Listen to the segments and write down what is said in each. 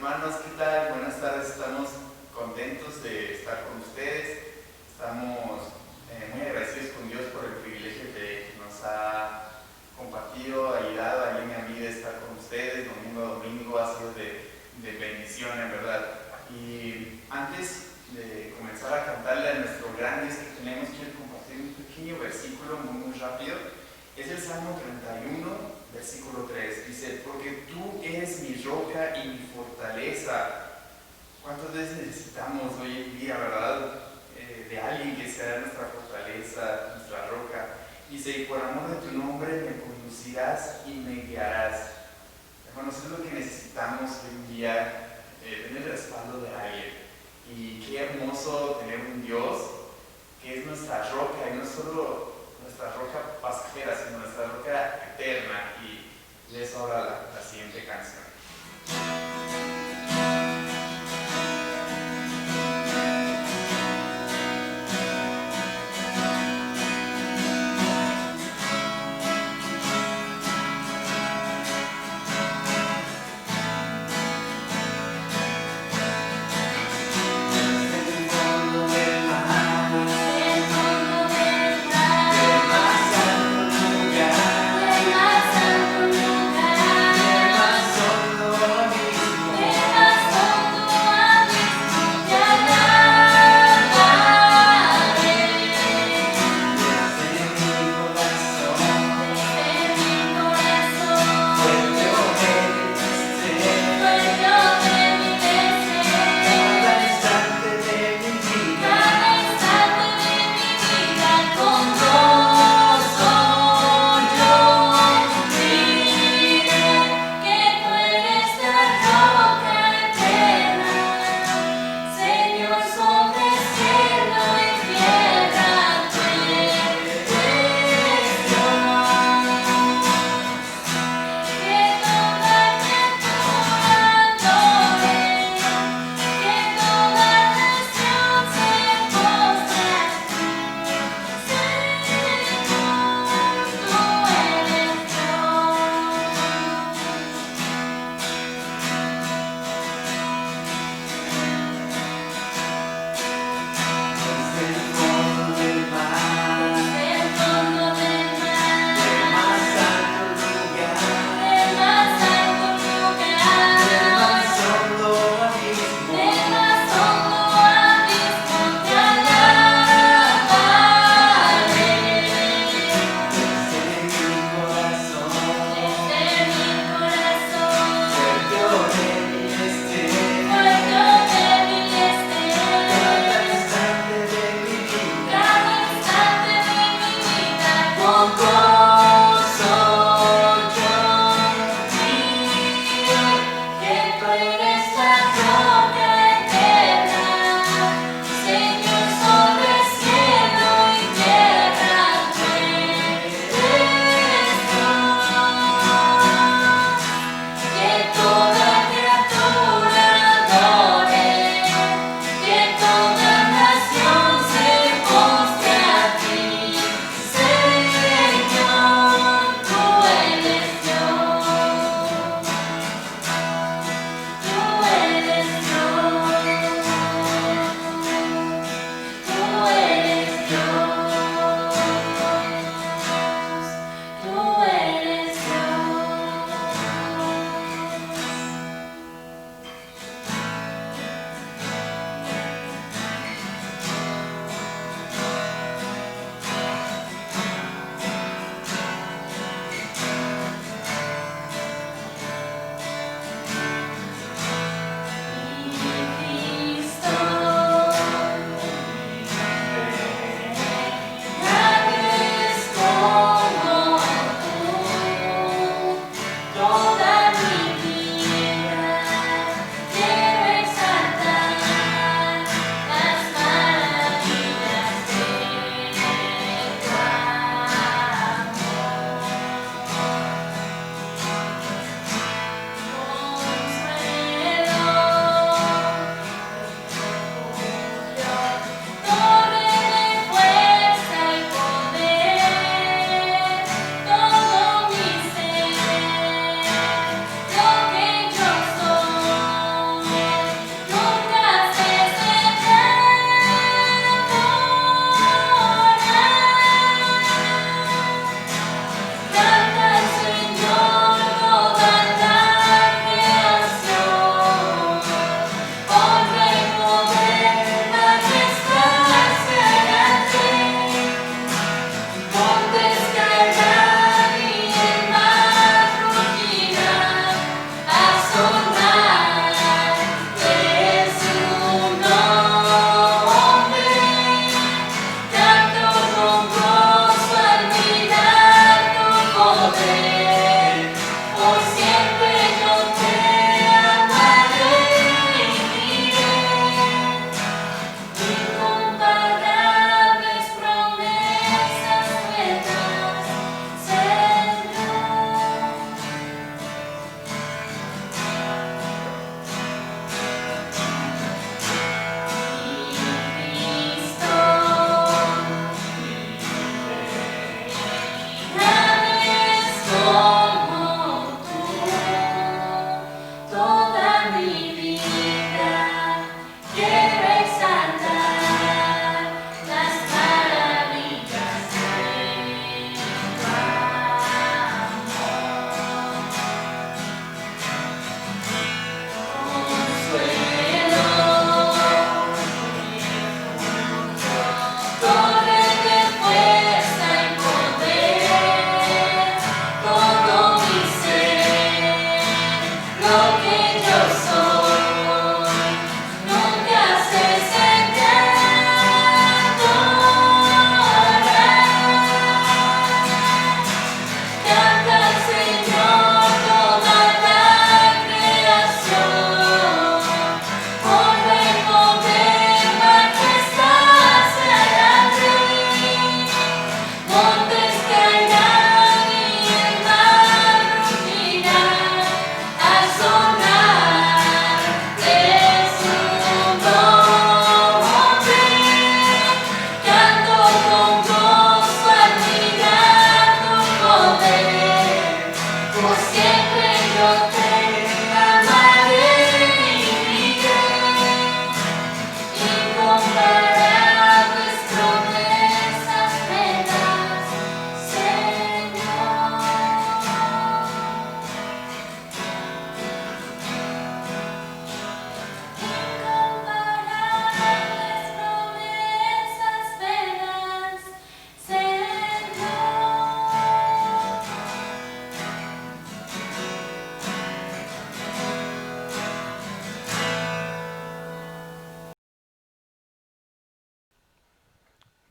Hermanos, ¿qué tal? Buenas tardes, estamos contentos de estar con ustedes. Estamos muy agradecidos con Dios por el privilegio que nos ha compartido, ayudado a Aline y a mí de estar con ustedes domingo a domingo. Ha sido de bendición, en verdad. Y antes de comenzar a cantarle a nuestro gran Dios que tenemos, quiero compartir un pequeño versículo muy rápido. Es el Salmo 31, versículo 3. Dice: porque tú eres mi roca y mi fortaleza. ¿Cuántas veces necesitamos hoy en día, verdad? De alguien que sea nuestra fortaleza, nuestra roca. Dice: y por amor de tu nombre me conducirás y me guiarás. Hermanos, es lo que necesitamos hoy en día, tener el respaldo de alguien. Y qué hermoso tener un Dios que es nuestra roca, y no solo nuestra roca pasajera, sino nuestra roca eterna. Y de eso habla la siguiente canción.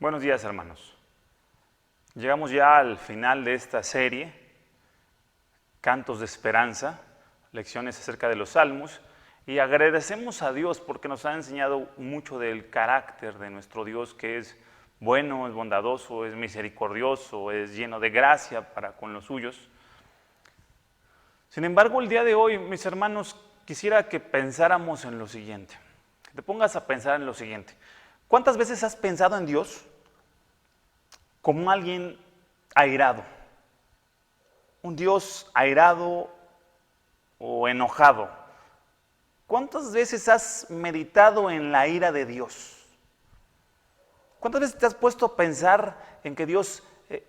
Buenos días, hermanos. Llegamos ya al final de esta serie, Cantos de Esperanza, lecciones acerca de los Salmos, y agradecemos a Dios porque nos ha enseñado mucho del carácter de nuestro Dios, que es bueno, es bondadoso, es misericordioso, es lleno de gracia para con los suyos. Sin embargo, el día de hoy, mis hermanos, quisiera que pensáramos en lo siguiente, que te pongas a pensar en lo siguiente. ¿Cuántas veces has pensado en Dios como alguien airado? Un Dios airado o enojado. ¿Cuántas veces has meditado en la ira de Dios? ¿Cuántas veces te has puesto a pensar en que Dios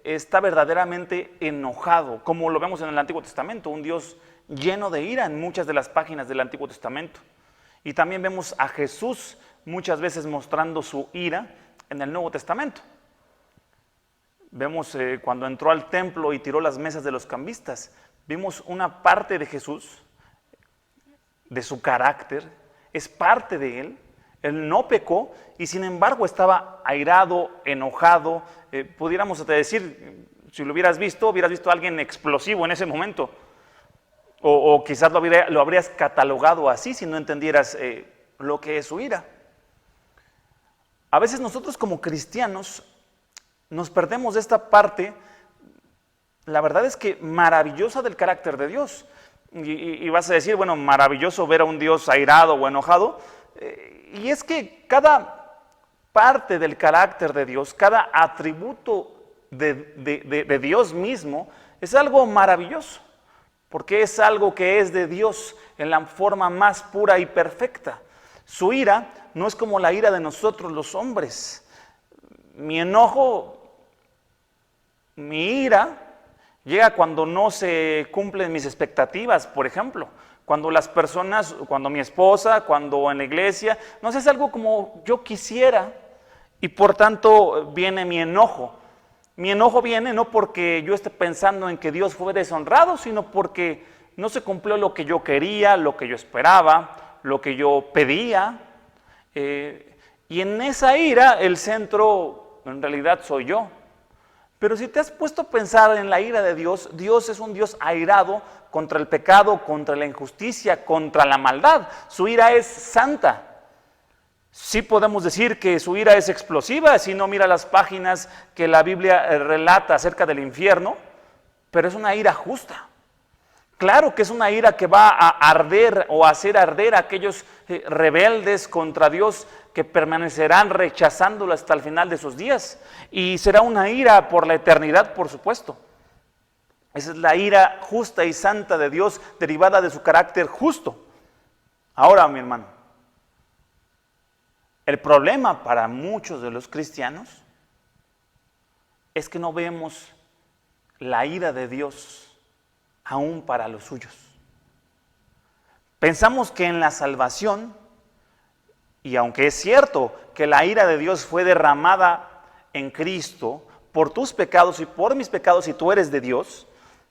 está verdaderamente enojado, como lo vemos en el Antiguo Testamento, un Dios lleno de ira en muchas de las páginas del Antiguo Testamento? Y también vemos a Jesús muchas veces mostrando su ira en el Nuevo Testamento. Vemos cuando entró al templo y tiró las mesas de los cambistas, vimos una parte de Jesús, de su carácter, es parte de él no pecó y sin embargo estaba airado, enojado, pudiéramos decir, si lo hubieras visto a alguien explosivo en ese momento, o quizás lo habrías catalogado así si no entendieras lo que es su ira. A veces nosotros como cristianos nos perdemos de esta parte, la verdad es que maravillosa del carácter de Dios. Y vas a decir, bueno, maravilloso ver a un Dios airado o enojado. Y es que cada parte del carácter de Dios, cada atributo de Dios mismo es algo maravilloso, porque es algo que es de Dios en la forma más pura y perfecta. Su ira no es como la ira de nosotros los hombres. Mi enojo, mi ira, llega cuando no se cumplen mis expectativas, por ejemplo. Cuando las personas, cuando mi esposa, cuando en la iglesia, no sé, es algo como yo quisiera y por tanto viene mi enojo. Mi enojo viene no porque yo esté pensando en que Dios fue deshonrado, sino porque no se cumplió lo que yo quería, lo que yo esperaba, lo que yo pedía. Y en esa ira el centro en realidad soy yo. Pero si te has puesto a pensar en la ira de Dios, Dios es un Dios airado contra el pecado, contra la injusticia, contra la maldad. Su ira es santa. Sí podemos decir que su ira es explosiva, si no mira las páginas que la Biblia relata acerca del infierno, pero es una ira justa. Claro que es una ira que va a arder o a hacer arder a aquellos rebeldes contra Dios que permanecerán rechazándolo hasta el final de sus días. Y será una ira por la eternidad, por supuesto. Esa es la ira justa y santa de Dios, derivada de su carácter justo. Ahora, mi hermano, el problema para muchos de los cristianos es que no vemos la ira de Dios aún para los suyos. Pensamos que en la salvación, y aunque es cierto que la ira de Dios fue derramada en Cristo por tus pecados y por mis pecados, si tú eres de Dios,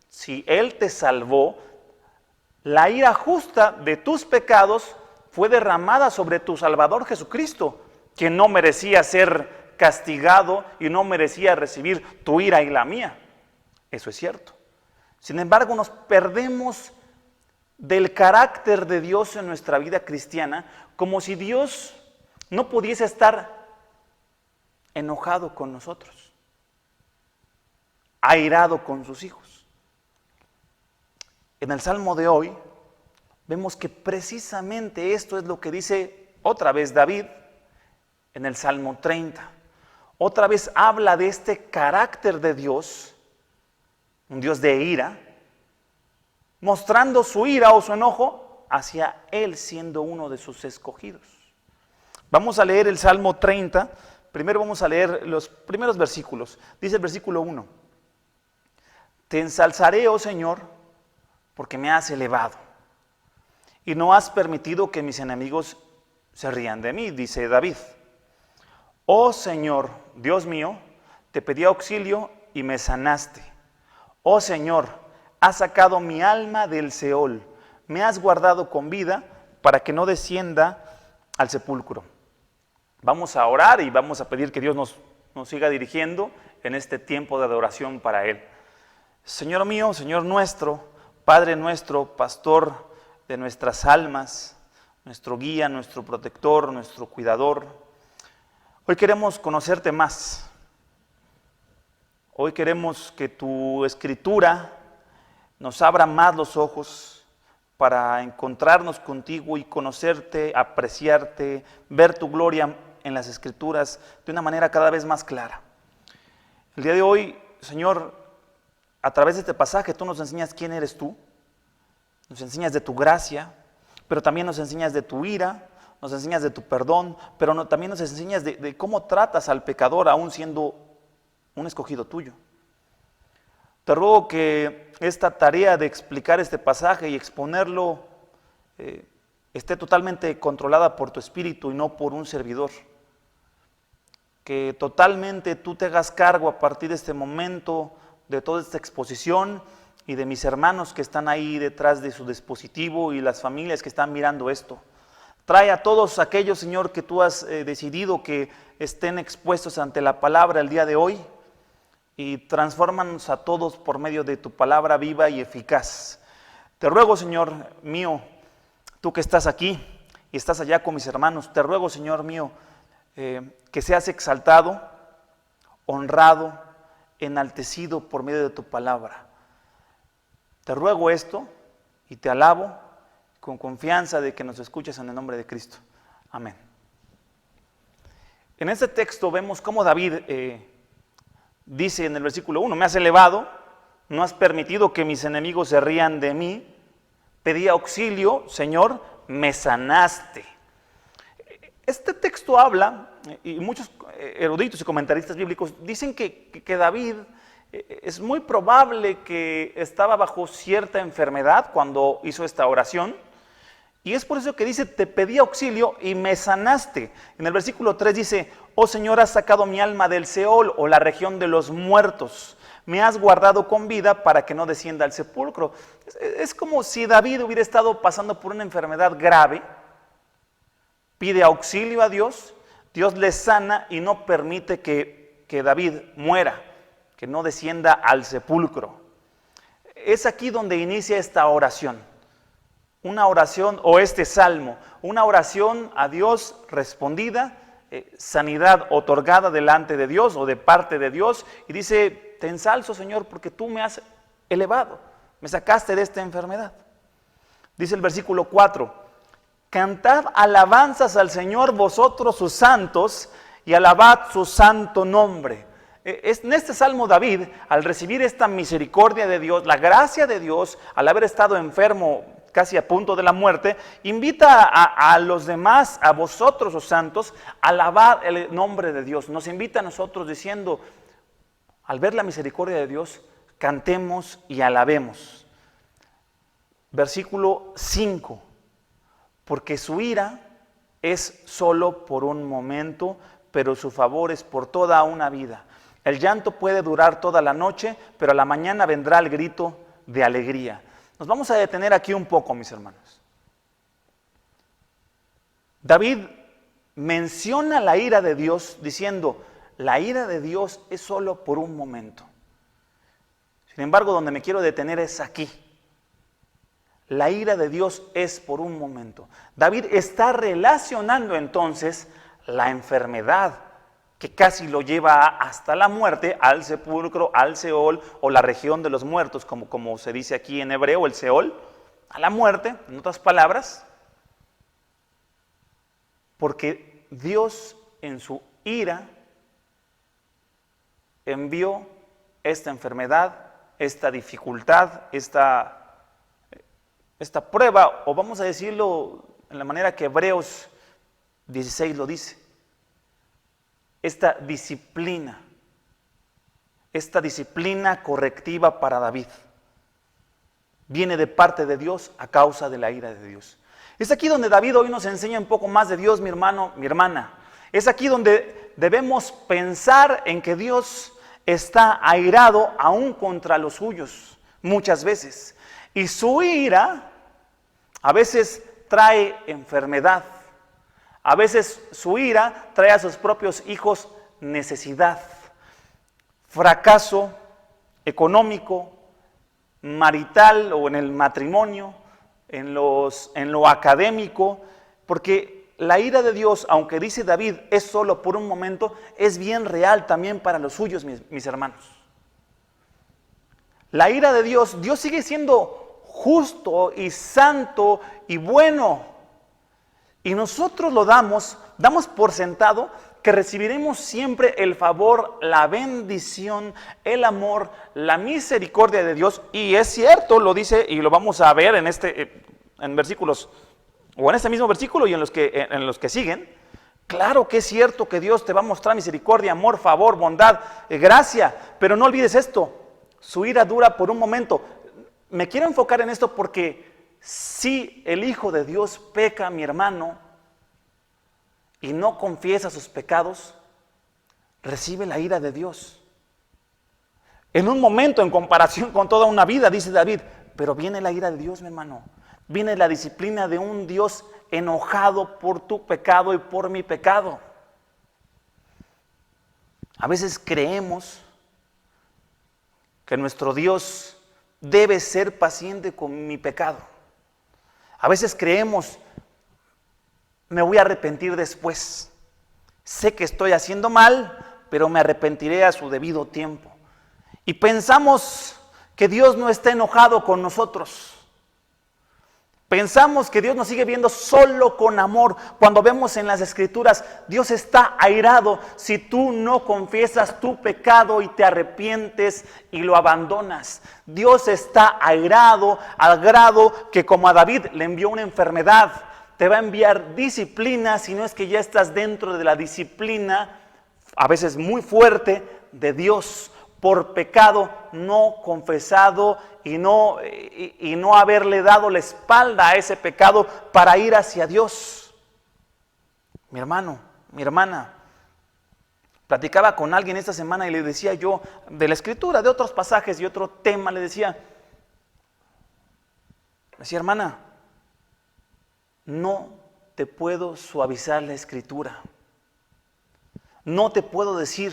si Él te salvó, la ira justa de tus pecados fue derramada sobre tu Salvador Jesucristo, que no merecía ser castigado y no merecía recibir tu ira y la mía. Eso es cierto. Sin embargo, nos perdemos del carácter de Dios en nuestra vida cristiana, como si Dios no pudiese estar enojado con nosotros, airado con sus hijos. En el Salmo de hoy vemos que precisamente esto es lo que dice otra vez David en el Salmo 30. Otra vez habla de este carácter de Dios, un Dios de ira, mostrando su ira o su enojo hacia él siendo uno de sus escogidos. Vamos a leer el Salmo 30. Primero vamos a leer los primeros versículos. Dice el versículo 1: Te ensalzaré, oh Señor, porque me has elevado, y no has permitido que mis enemigos se rían de mí, dice David. Oh Señor, Dios mío, te pedí auxilio y me sanaste. Oh Señor, has sacado mi alma del Seol, me has guardado con vida para que no descienda al sepulcro. Vamos a orar y vamos a pedir que Dios nos siga dirigiendo en este tiempo de adoración para Él. Señor mío, Señor nuestro, Padre nuestro, pastor de nuestras almas, nuestro guía, nuestro protector, nuestro cuidador, hoy queremos conocerte más. Hoy queremos que tu escritura nos abra más los ojos para encontrarnos contigo y conocerte, apreciarte, ver tu gloria en las Escrituras de una manera cada vez más clara. El día de hoy, Señor, a través de este pasaje tú nos enseñas quién eres tú, nos enseñas de tu gracia, pero también nos enseñas de tu ira, nos enseñas de tu perdón, pero también nos enseñas de cómo tratas al pecador aún siendo un escogido tuyo. Te ruego que esta tarea de explicar este pasaje y exponerlo esté totalmente controlada por tu Espíritu y no por un servidor. Que totalmente tú te hagas cargo a partir de este momento de toda esta exposición y de mis hermanos que están ahí detrás de su dispositivo y las familias que están mirando esto. Trae a todos aquellos, Señor, que tú has decidido que estén expuestos ante la palabra el día de hoy, y transfórmanos a todos por medio de tu palabra viva y eficaz. Te ruego, Señor mío, tú que estás aquí y estás allá con mis hermanos, te ruego, Señor mío, que seas exaltado, honrado, enaltecido por medio de tu palabra. Te ruego esto y te alabo con confianza de que nos escuches en el nombre de Cristo. Amén. En este texto vemos cómo David dice en el versículo 1, me has elevado, no has permitido que mis enemigos se rían de mí, pedí auxilio, Señor, me sanaste. Este texto habla, y muchos eruditos y comentaristas bíblicos dicen que David es muy probable que estaba bajo cierta enfermedad cuando hizo esta oración, y es por eso que dice, te pedí auxilio y me sanaste. En el versículo 3 dice, oh Señor, has sacado mi alma del Seol, o la región de los muertos. Me has guardado con vida para que no descienda al sepulcro. Es como si David hubiera estado pasando por una enfermedad grave, pide auxilio a Dios, Dios le sana y no permite que David muera, que no descienda al sepulcro. Es aquí donde inicia esta oración. Una oración, o este salmo, una oración a Dios respondida, sanidad otorgada delante de Dios o de parte de Dios, y dice, te ensalzo, Señor, porque tú me has elevado, me sacaste de esta enfermedad. Dice el versículo 4, cantad alabanzas al Señor vosotros sus santos, y alabad su santo nombre. En este salmo David, al recibir esta misericordia de Dios, la gracia de Dios, al haber estado enfermo casi a punto de la muerte, invita a los demás, a vosotros los santos, a alabar el nombre de Dios. Nos invita a nosotros diciendo, al ver la misericordia de Dios, cantemos y alabemos. Versículo 5, porque su ira es solo por un momento, pero su favor es por toda una vida. El llanto puede durar toda la noche, pero a la mañana vendrá el grito de alegría. Nos vamos a detener aquí un poco, mis hermanos. David menciona la ira de Dios diciendo, la ira de Dios es solo por un momento. Sin embargo, donde me quiero detener es aquí. La ira de Dios es por un momento. David está relacionando entonces la enfermedad que casi lo lleva hasta la muerte, al sepulcro, al Seol o la región de los muertos, como se dice aquí en hebreo, el Seol, a la muerte, en otras palabras, porque Dios en su ira envió esta enfermedad, esta dificultad, esta prueba, o vamos a decirlo en la manera que Hebreos 16 lo dice, esta disciplina correctiva para David, viene de parte de Dios a causa de la ira de Dios. Es aquí donde David hoy nos enseña un poco más de Dios, mi hermano, mi hermana. Es aquí donde debemos pensar en que Dios está airado aún contra los suyos, muchas veces. Y su ira a veces trae enfermedad. A veces su ira trae a sus propios hijos necesidad, fracaso económico, marital o en el matrimonio, en lo académico, porque la ira de Dios, aunque dice David, es solo por un momento, es bien real también para los suyos, mis hermanos. La ira de Dios, Dios sigue siendo justo y santo y bueno, y nosotros lo damos por sentado que recibiremos siempre el favor, la bendición, el amor, la misericordia de Dios. Y es cierto, lo dice y lo vamos a ver en versículos, o en este mismo versículo y en los que siguen. Claro que es cierto que Dios te va a mostrar misericordia, amor, favor, bondad, gracia, pero no olvides esto, su ira dura por un momento. Me quiero enfocar en esto porque si el Hijo de Dios peca, mi hermano, y no confiesa sus pecados, recibe la ira de Dios. En un momento, en comparación con toda una vida, dice David, pero viene la ira de Dios, mi hermano. Viene la disciplina de un Dios enojado por tu pecado y por mi pecado. A veces creemos que nuestro Dios debe ser paciente con mi pecado. A veces creemos, me voy a arrepentir después. Sé que estoy haciendo mal, pero me arrepentiré a su debido tiempo. Y pensamos que Dios no está enojado con nosotros. Pensamos que Dios nos sigue viendo solo con amor. Cuando vemos en las Escrituras, Dios está airado si tú no confiesas tu pecado y te arrepientes y lo abandonas. Dios está airado al grado que, como a David le envió una enfermedad, te va a enviar disciplina, si no es que ya estás dentro de la disciplina, a veces muy fuerte, de Dios, por pecado no confesado y no haberle dado la espalda a ese pecado para ir hacia Dios. Mi hermano, mi hermana, platicaba con alguien esta semana y le decía yo de la Escritura, de otros pasajes y otro tema, le decía, hermana, no te puedo suavizar la Escritura. No te puedo decir,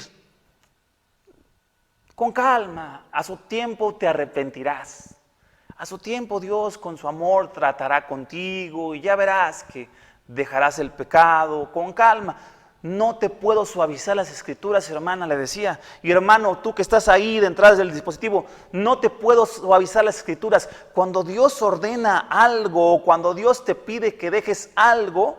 con calma, a su tiempo te arrepentirás. A su tiempo Dios con su amor tratará contigo y ya verás que dejarás el pecado. Con calma. No te puedo suavizar las Escrituras, hermana, le decía. Y hermano, tú que estás ahí detrás del dispositivo, no te puedo suavizar las Escrituras. Cuando Dios ordena algo, o cuando Dios te pide que dejes algo,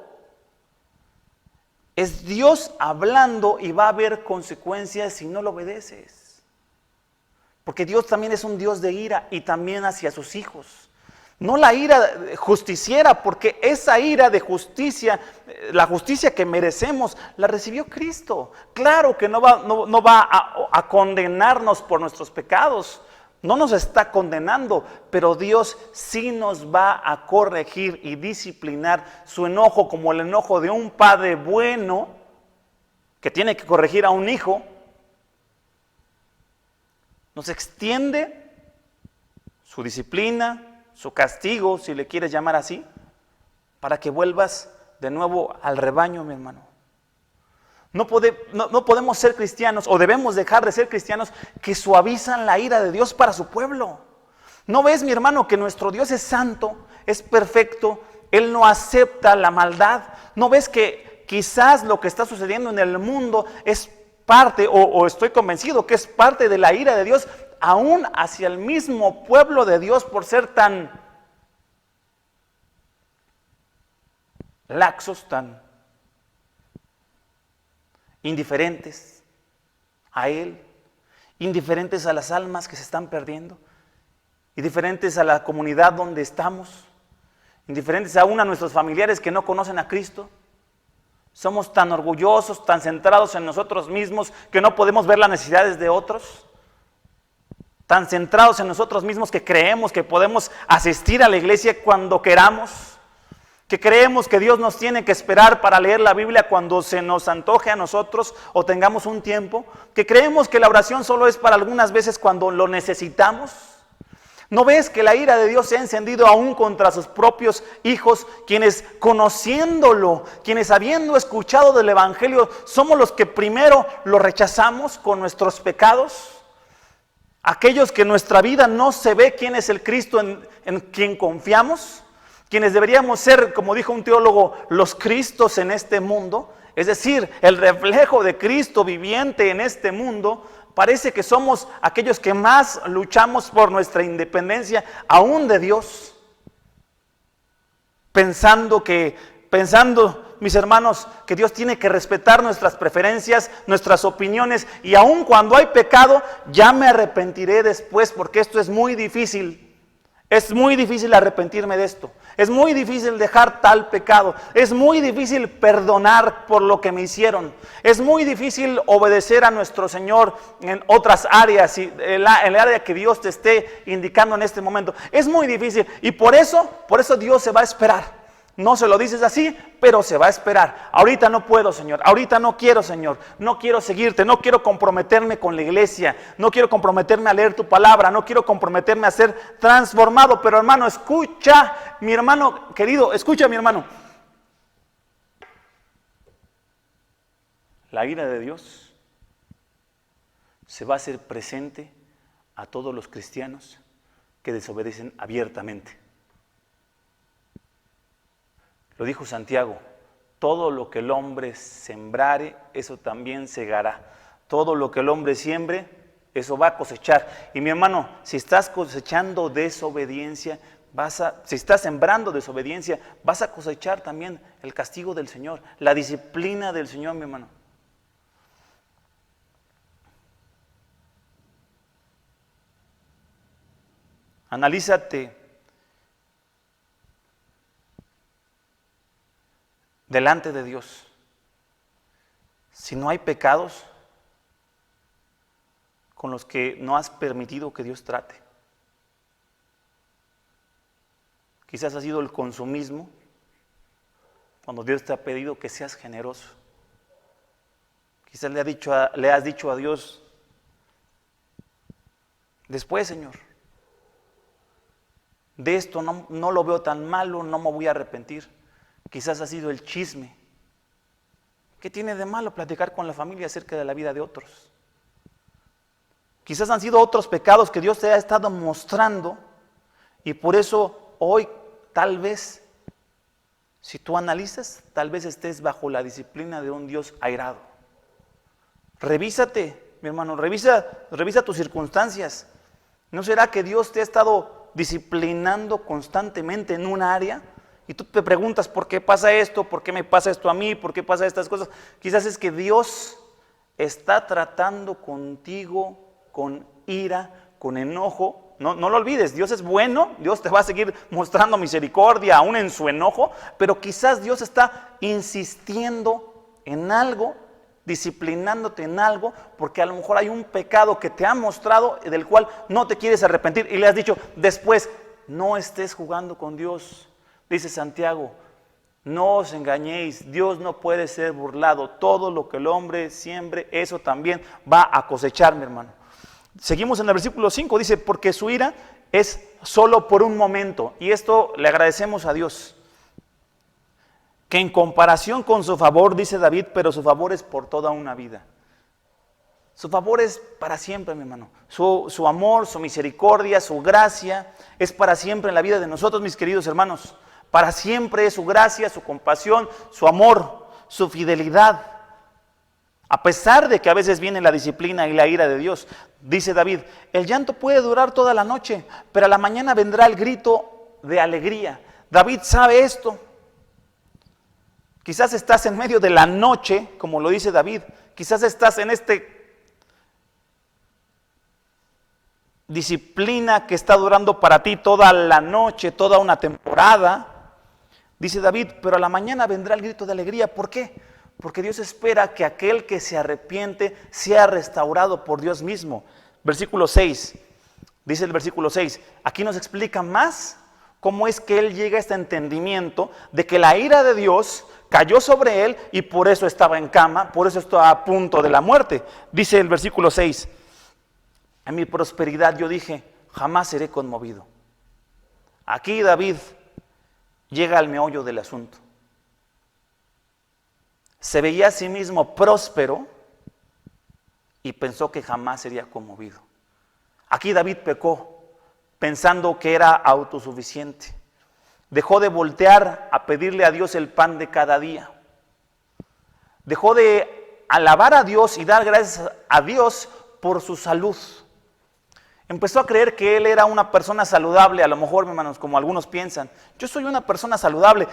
es Dios hablando y va a haber consecuencias si no lo obedeces. Porque Dios también es un Dios de ira y también hacia sus hijos. No la ira justiciera, porque esa ira de justicia, la justicia que merecemos, la recibió Cristo. Claro que no va a condenarnos por nuestros pecados, no nos está condenando, pero Dios sí nos va a corregir y disciplinar su enojo, como el enojo de un padre bueno que tiene que corregir a un hijo. Nos extiende su disciplina, su castigo, si le quieres llamar así, para que vuelvas de nuevo al rebaño, mi hermano. No podemos ser cristianos, o debemos dejar de ser cristianos, que suavizan la ira de Dios para su pueblo. ¿No ves, mi hermano, que nuestro Dios es santo, es perfecto? Él no acepta la maldad. ¿No ves que quizás lo que está sucediendo en el mundo es parte, o estoy convencido que es parte de la ira de Dios, aún hacia el mismo pueblo de Dios, por ser tan laxos, tan indiferentes a Él, indiferentes a las almas que se están perdiendo, indiferentes a la comunidad donde estamos, indiferentes aún a nuestros familiares que no conocen a Cristo? Somos tan orgullosos, tan centrados en nosotros mismos, que no podemos ver las necesidades de otros. Tan centrados en nosotros mismos que creemos que podemos asistir a la iglesia cuando queramos. Que creemos que Dios nos tiene que esperar para leer la Biblia cuando se nos antoje a nosotros o tengamos un tiempo. Que creemos que la oración solo es para algunas veces cuando lo necesitamos. ¿No ves que la ira de Dios se ha encendido aún contra sus propios hijos, quienes conociéndolo, quienes habiendo escuchado del Evangelio, somos los que primero lo rechazamos con nuestros pecados? Aquellos que en nuestra vida no se ve quién es el Cristo en quien confiamos, quienes deberíamos ser, como dijo un teólogo, los Cristos en este mundo, es decir, el reflejo de Cristo viviente en este mundo. Parece que somos aquellos que más luchamos por nuestra independencia, aún de Dios. Pensando, mis hermanos, que Dios tiene que respetar nuestras preferencias, nuestras opiniones, y aún cuando hay pecado, ya me arrepentiré después, porque esto es muy difícil. Es muy difícil arrepentirme de esto. Es muy difícil dejar tal pecado. Es muy difícil perdonar por lo que me hicieron. Es muy difícil obedecer a nuestro Señor en otras áreas, en el área que Dios te esté indicando en este momento. Es muy difícil, y por eso Dios se va a esperar. No se lo dices así, pero se va a esperar. Ahorita no puedo, Señor. Ahorita no quiero, Señor. No quiero seguirte. No quiero comprometerme con la iglesia. No quiero comprometerme a leer tu palabra. No quiero comprometerme a ser transformado. Pero hermano, escucha, mi hermano querido. Escucha, mi hermano. La ira de Dios se va a hacer presente a todos los cristianos que desobedecen abiertamente. Lo dijo Santiago: todo lo que el hombre sembrare, eso también segará. Todo lo que el hombre siembre, eso va a cosechar. Y mi hermano, si estás cosechando desobediencia, si estás sembrando desobediencia, vas a cosechar también el castigo del Señor, la disciplina del Señor, mi hermano. Analízate delante de Dios. Si no hay pecados con los que no has permitido que Dios trate. Quizás ha sido el consumismo, cuando Dios te ha pedido que seas generoso. Quizás le has dicho a Dios: después, Señor, de esto no lo veo tan malo, no me voy a arrepentir. Quizás ha sido el chisme. ¿Qué tiene de malo platicar con la familia acerca de la vida de otros? Quizás han sido otros pecados que Dios te ha estado mostrando, y por eso hoy tal vez, si tú analizas, tal vez estés bajo la disciplina de un Dios airado. Revísate, mi hermano, revisa tus circunstancias. ¿No será que Dios te ha estado disciplinando constantemente en un área? Y tú te preguntas: ¿por qué pasa esto? ¿Por qué me pasa esto a mí? ¿Por qué pasa estas cosas? Quizás es que Dios está tratando contigo con ira, con enojo. No lo olvides, Dios es bueno, Dios te va a seguir mostrando misericordia aún en su enojo, pero quizás Dios está insistiendo en algo, disciplinándote en algo, porque a lo mejor hay un pecado que te ha mostrado del cual no te quieres arrepentir, y le has dicho después: no estés jugando con Dios. Dice Santiago: no os engañéis, Dios no puede ser burlado. Todo lo que el hombre siembre, eso también va a cosechar, mi hermano. Seguimos en el versículo 5, dice: porque su ira es solo por un momento. Y esto le agradecemos a Dios. Que en comparación con su favor, dice David, pero su favor es por toda una vida. Su favor es para siempre, mi hermano. Su amor, su misericordia, su gracia es para siempre en la vida de nosotros, mis queridos hermanos. Para siempre es su gracia, su compasión, su amor, su fidelidad. A pesar de que a veces viene la disciplina y la ira de Dios, dice David, el llanto puede durar toda la noche, pero a la mañana vendrá el grito de alegría. David sabe esto. Quizás estás en medio de la noche, como lo dice David. Quizás estás en disciplina que está durando para ti toda la noche, toda una temporada. Dice David, pero a la mañana vendrá el grito de alegría. ¿Por qué? Porque Dios espera que aquel que se arrepiente sea restaurado por Dios mismo. Versículo 6, dice el versículo 6, aquí nos explica más cómo es que él llega a este entendimiento de que la ira de Dios cayó sobre él y por eso estaba en cama, por eso estaba a punto de la muerte. Dice el versículo 6, en mi prosperidad yo dije, jamás seré conmovido. Aquí David llega al meollo del asunto. Se veía a sí mismo próspero y pensó que jamás sería conmovido. Aquí David pecó pensando que era autosuficiente. Dejó de voltear a pedirle a Dios el pan de cada día. Dejó de alabar a Dios y dar gracias a Dios por su salud. Empezó a creer que él era una persona saludable, a lo mejor, hermanos, como algunos piensan. Yo soy una persona saludable.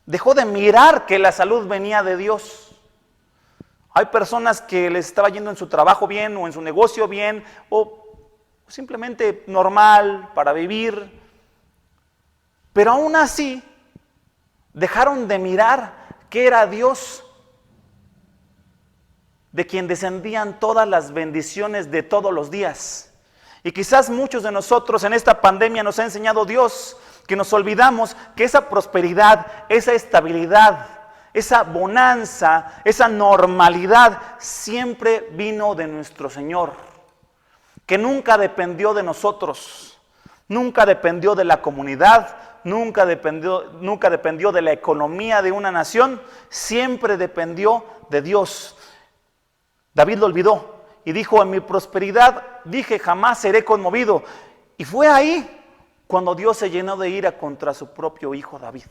Dejó de mirar que la salud venía de Dios. Hay personas que les estaba yendo en su trabajo bien o en su negocio bien o simplemente normal para vivir. Pero aún así dejaron de mirar que era Dios de quien descendían todas las bendiciones de todos los días. Y quizás muchos de nosotros en esta pandemia nos ha enseñado Dios que nos olvidamos que esa prosperidad, esa estabilidad, esa bonanza, esa normalidad siempre vino de nuestro Señor, que nunca dependió de nosotros, nunca dependió de la comunidad, nunca dependió de la economía de una nación, siempre dependió de Dios. David lo olvidó y dijo, en mi prosperidad dije, jamás seré conmovido. Y fue ahí cuando Dios se llenó de ira contra su propio hijo David.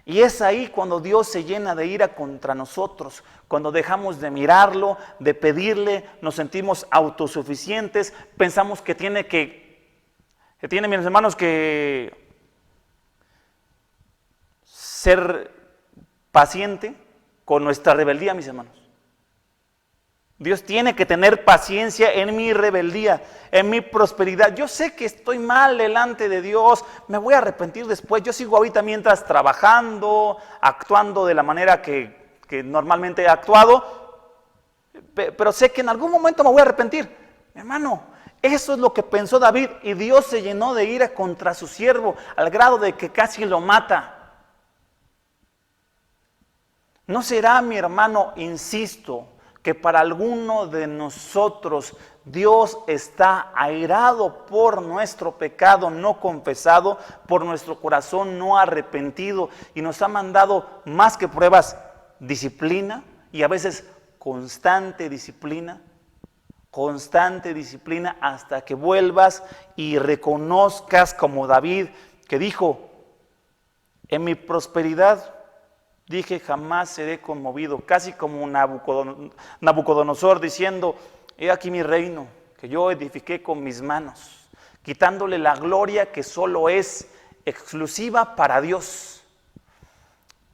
Y es ahí cuando Dios se llena de ira contra nosotros, cuando dejamos de mirarlo, de pedirle, nos sentimos autosuficientes, pensamos que tiene, mis hermanos, que ser paciente con nuestra rebeldía, mis hermanos. Dios tiene que tener paciencia en mi rebeldía, en mi prosperidad. Yo sé que estoy mal delante de Dios, me voy a arrepentir después. Yo sigo ahorita mientras trabajando, actuando de la manera que normalmente he actuado, pero sé que en algún momento me voy a arrepentir. Hermano, eso es lo que pensó David y Dios se llenó de ira contra su siervo al grado de que casi lo mata. ¿No será, mi hermano, insisto, que para alguno de nosotros Dios está airado por nuestro pecado no confesado, por nuestro corazón no arrepentido y nos ha mandado más que pruebas, disciplina y a veces constante disciplina hasta que vuelvas y reconozcas como David que dijo, en mi prosperidad dije, jamás seré conmovido, casi como Nabucodonosor diciendo, he aquí mi reino, que yo edifiqué con mis manos, quitándole la gloria que solo es exclusiva para Dios,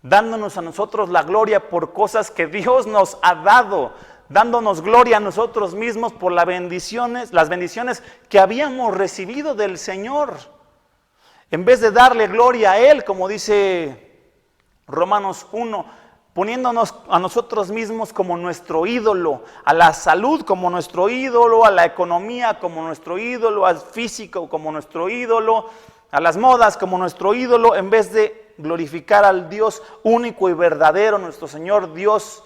dándonos a nosotros la gloria por cosas que Dios nos ha dado, dándonos gloria a nosotros mismos por las bendiciones que habíamos recibido del Señor, en vez de darle gloria a Él, como dice Romanos 1, poniéndonos a nosotros mismos como nuestro ídolo, a la salud como nuestro ídolo, a la economía como nuestro ídolo, al físico como nuestro ídolo, a las modas como nuestro ídolo, en vez de glorificar al Dios único y verdadero, nuestro Señor Dios,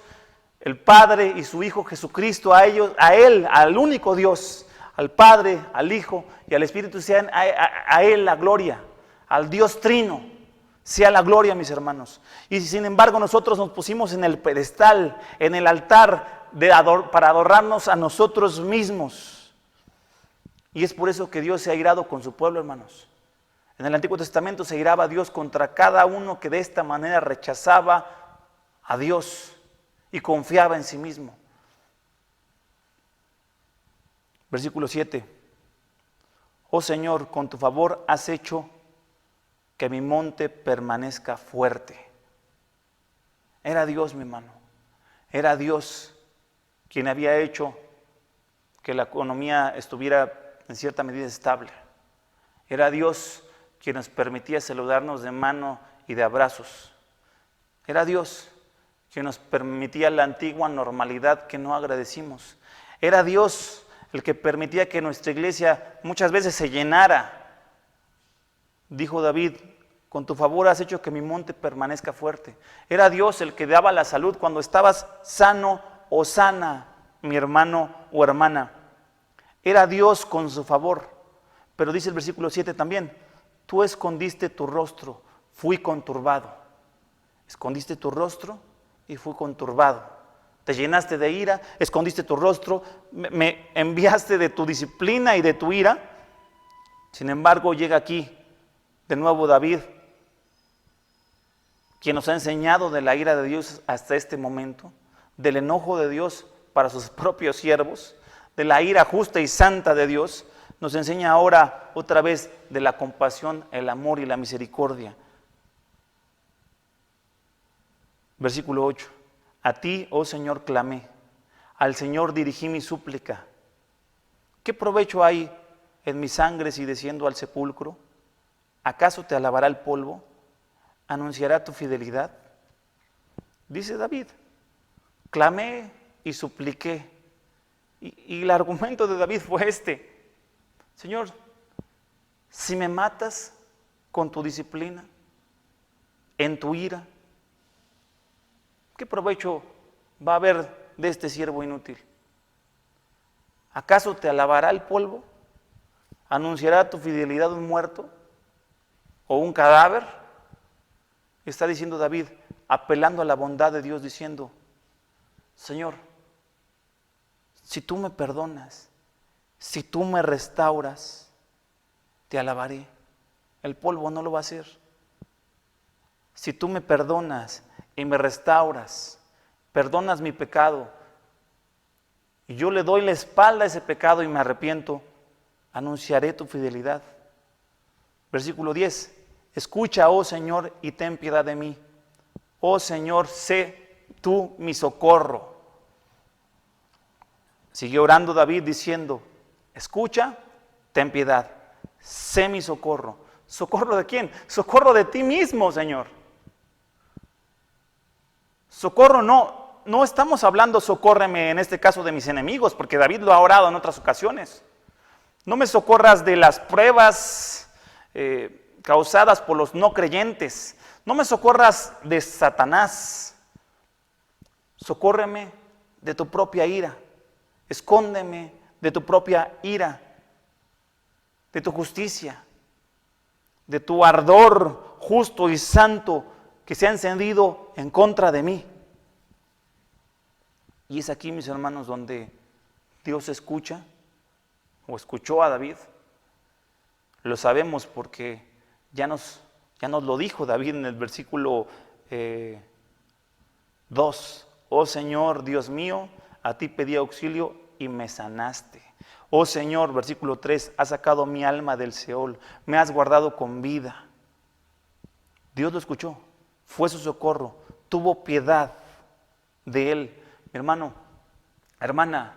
el Padre y su Hijo Jesucristo, a Él, al único Dios, al Padre, al Hijo y al Espíritu, sean a Él la gloria, al Dios Trino, sea la gloria, mis hermanos. Y sin embargo nosotros nos pusimos en el pedestal, en el altar para adorarnos a nosotros mismos. Y es por eso que Dios se ha irado con su pueblo, hermanos. En el Antiguo Testamento se iraba Dios contra cada uno que de esta manera rechazaba a Dios y confiaba en sí mismo. Versículo 7. Oh Señor, con tu favor has hecho que mi monte permanezca fuerte. Era Dios, mi hermano. Era Dios quien había hecho que la economía estuviera en cierta medida estable. Era Dios quien nos permitía saludarnos de mano y de abrazos. Era Dios quien nos permitía la antigua normalidad que no agradecimos. Era Dios el que permitía que nuestra iglesia muchas veces se llenara. Dijo David, con tu favor has hecho que mi monte permanezca fuerte. Era Dios el que daba la salud cuando estabas sano o sana, mi hermano o hermana. Era Dios con su favor. Pero dice el versículo 7 también, tú escondiste tu rostro, fui conturbado. Escondiste tu rostro y fui conturbado. Te llenaste de ira, escondiste tu rostro, me enviaste de tu disciplina y de tu ira. Sin embargo, llega aquí de nuevo David, quien nos ha enseñado de la ira de Dios hasta este momento, del enojo de Dios para sus propios siervos, de la ira justa y santa de Dios, nos enseña ahora otra vez de la compasión, el amor y la misericordia. Versículo 8. A ti, oh Señor, clamé, al Señor dirigí mi súplica. ¿Qué provecho hay en mi sangre si desciendo al sepulcro? ¿Acaso te alabará el polvo? ¿Anunciará tu fidelidad? Dice David, clamé y supliqué. Y el argumento de David fue este: Señor, si me matas con tu disciplina, en tu ira, ¿qué provecho va a haber de este siervo inútil? ¿Acaso te alabará el polvo? ¿Anunciará tu fidelidad un muerto o un cadáver? Está diciendo David, apelando a la bondad de Dios, diciendo, Señor, si tú me perdonas, si tú me restauras, te alabaré. El polvo no lo va a hacer. Si tú me perdonas y me restauras, perdonas mi pecado, y yo le doy la espalda a ese pecado y me arrepiento, anunciaré tu fidelidad. Versículo 10. Escucha, oh Señor, y ten piedad de mí. Oh Señor, sé tú mi socorro. Siguió orando David diciendo, escucha, ten piedad, sé mi socorro. ¿Socorro de quién? Socorro de ti mismo, Señor. Socorro no estamos hablando socórreme en este caso de mis enemigos, porque David lo ha orado en otras ocasiones. No me socorras de las pruebas causadas por los no creyentes. No me socorras de Satanás. Socórreme de tu propia ira. Escóndeme de tu propia ira, de tu justicia, de tu ardor justo y santo que se ha encendido en contra de mí. Y es aquí, mis hermanos, donde Dios escucha, o escuchó a David. Lo sabemos porque ya nos lo dijo David en el versículo 2. Oh Señor, Dios mío, a ti pedí auxilio y me sanaste. Oh Señor, versículo 3, has sacado mi alma del Seol, me has guardado con vida. Dios lo escuchó, fue su socorro, tuvo piedad de él. Mi hermano, hermana,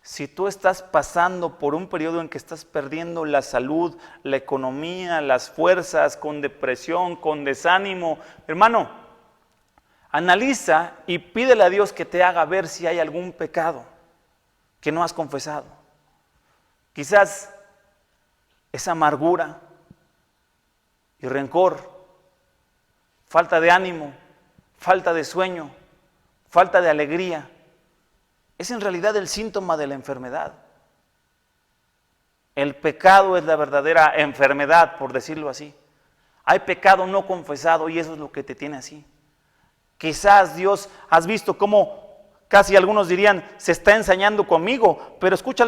si tú estás pasando por un periodo en que estás perdiendo la salud, la economía, las fuerzas, con depresión, con desánimo, hermano, analiza y pídele a Dios que te haga ver si hay algún pecado que no has confesado. Quizás esa amargura y rencor, falta de ánimo, falta de sueño, falta de alegría, es en realidad el síntoma de la enfermedad. El pecado es la verdadera enfermedad, por decirlo así. Hay pecado no confesado y eso es lo que te tiene así. Quizás Dios, has visto cómo casi algunos dirían, se está ensañando conmigo, pero escucha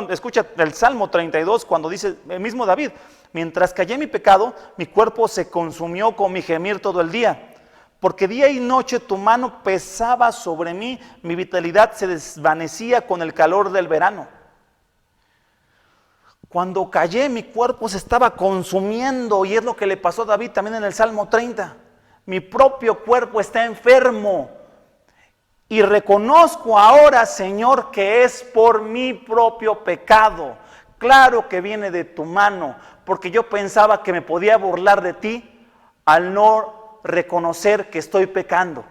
escucha el Salmo 32 cuando dice el mismo David, mientras callé mi pecado, mi cuerpo se consumió con mi gemir todo el día, porque día y noche tu mano pesaba sobre mí, mi vitalidad se desvanecía con el calor del verano. Cuando callé, mi cuerpo se estaba consumiendo, y es lo que le pasó a David también en el Salmo 30. Mi propio cuerpo está enfermo, y reconozco ahora, Señor, que es por mi propio pecado. Claro que viene de tu mano, porque yo pensaba que me podía burlar de ti al no reconocer que estoy pecando.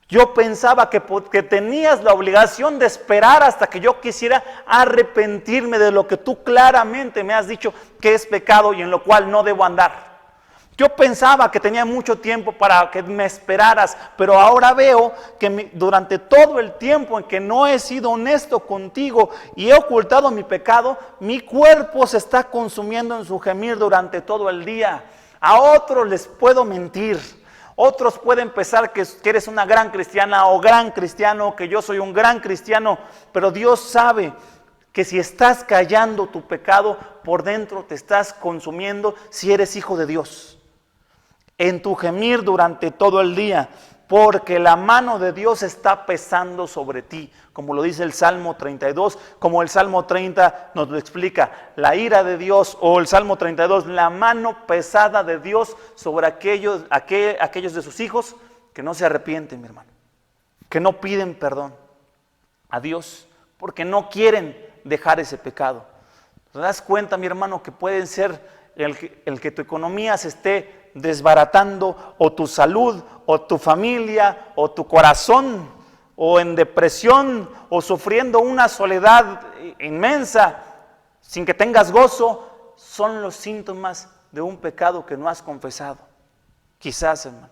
Yo pensaba que tenías la obligación de esperar hasta que yo quisiera arrepentirme de lo que tú claramente me has dicho que es pecado y en lo cual no debo andar. Yo pensaba que tenía mucho tiempo para que me esperaras, pero ahora veo que durante todo el tiempo en que no he sido honesto contigo y he ocultado mi pecado, mi cuerpo se está consumiendo en su gemir durante todo el día. A otros les puedo mentir. Otros pueden pensar que eres una gran cristiana o gran cristiano, que yo soy un gran cristiano, pero Dios sabe que si estás callando tu pecado, por dentro te estás consumiendo si eres hijo de Dios. En tu gemir durante todo el día, porque la mano de Dios está pesando sobre ti, como lo dice el Salmo 32, como el Salmo 30 nos lo explica, la ira de Dios, o el Salmo 32, la mano pesada de Dios sobre aquellos de sus hijos que no se arrepienten, mi hermano, que no piden perdón a Dios, porque no quieren dejar ese pecado. ¿Te das cuenta, mi hermano, que puede ser el que tu economía se esté desbaratando, o tu salud, o tu familia, o tu corazón, o en depresión, o sufriendo una soledad inmensa, sin que tengas gozo? Son los síntomas de un pecado que no has confesado. Quizás, hermano,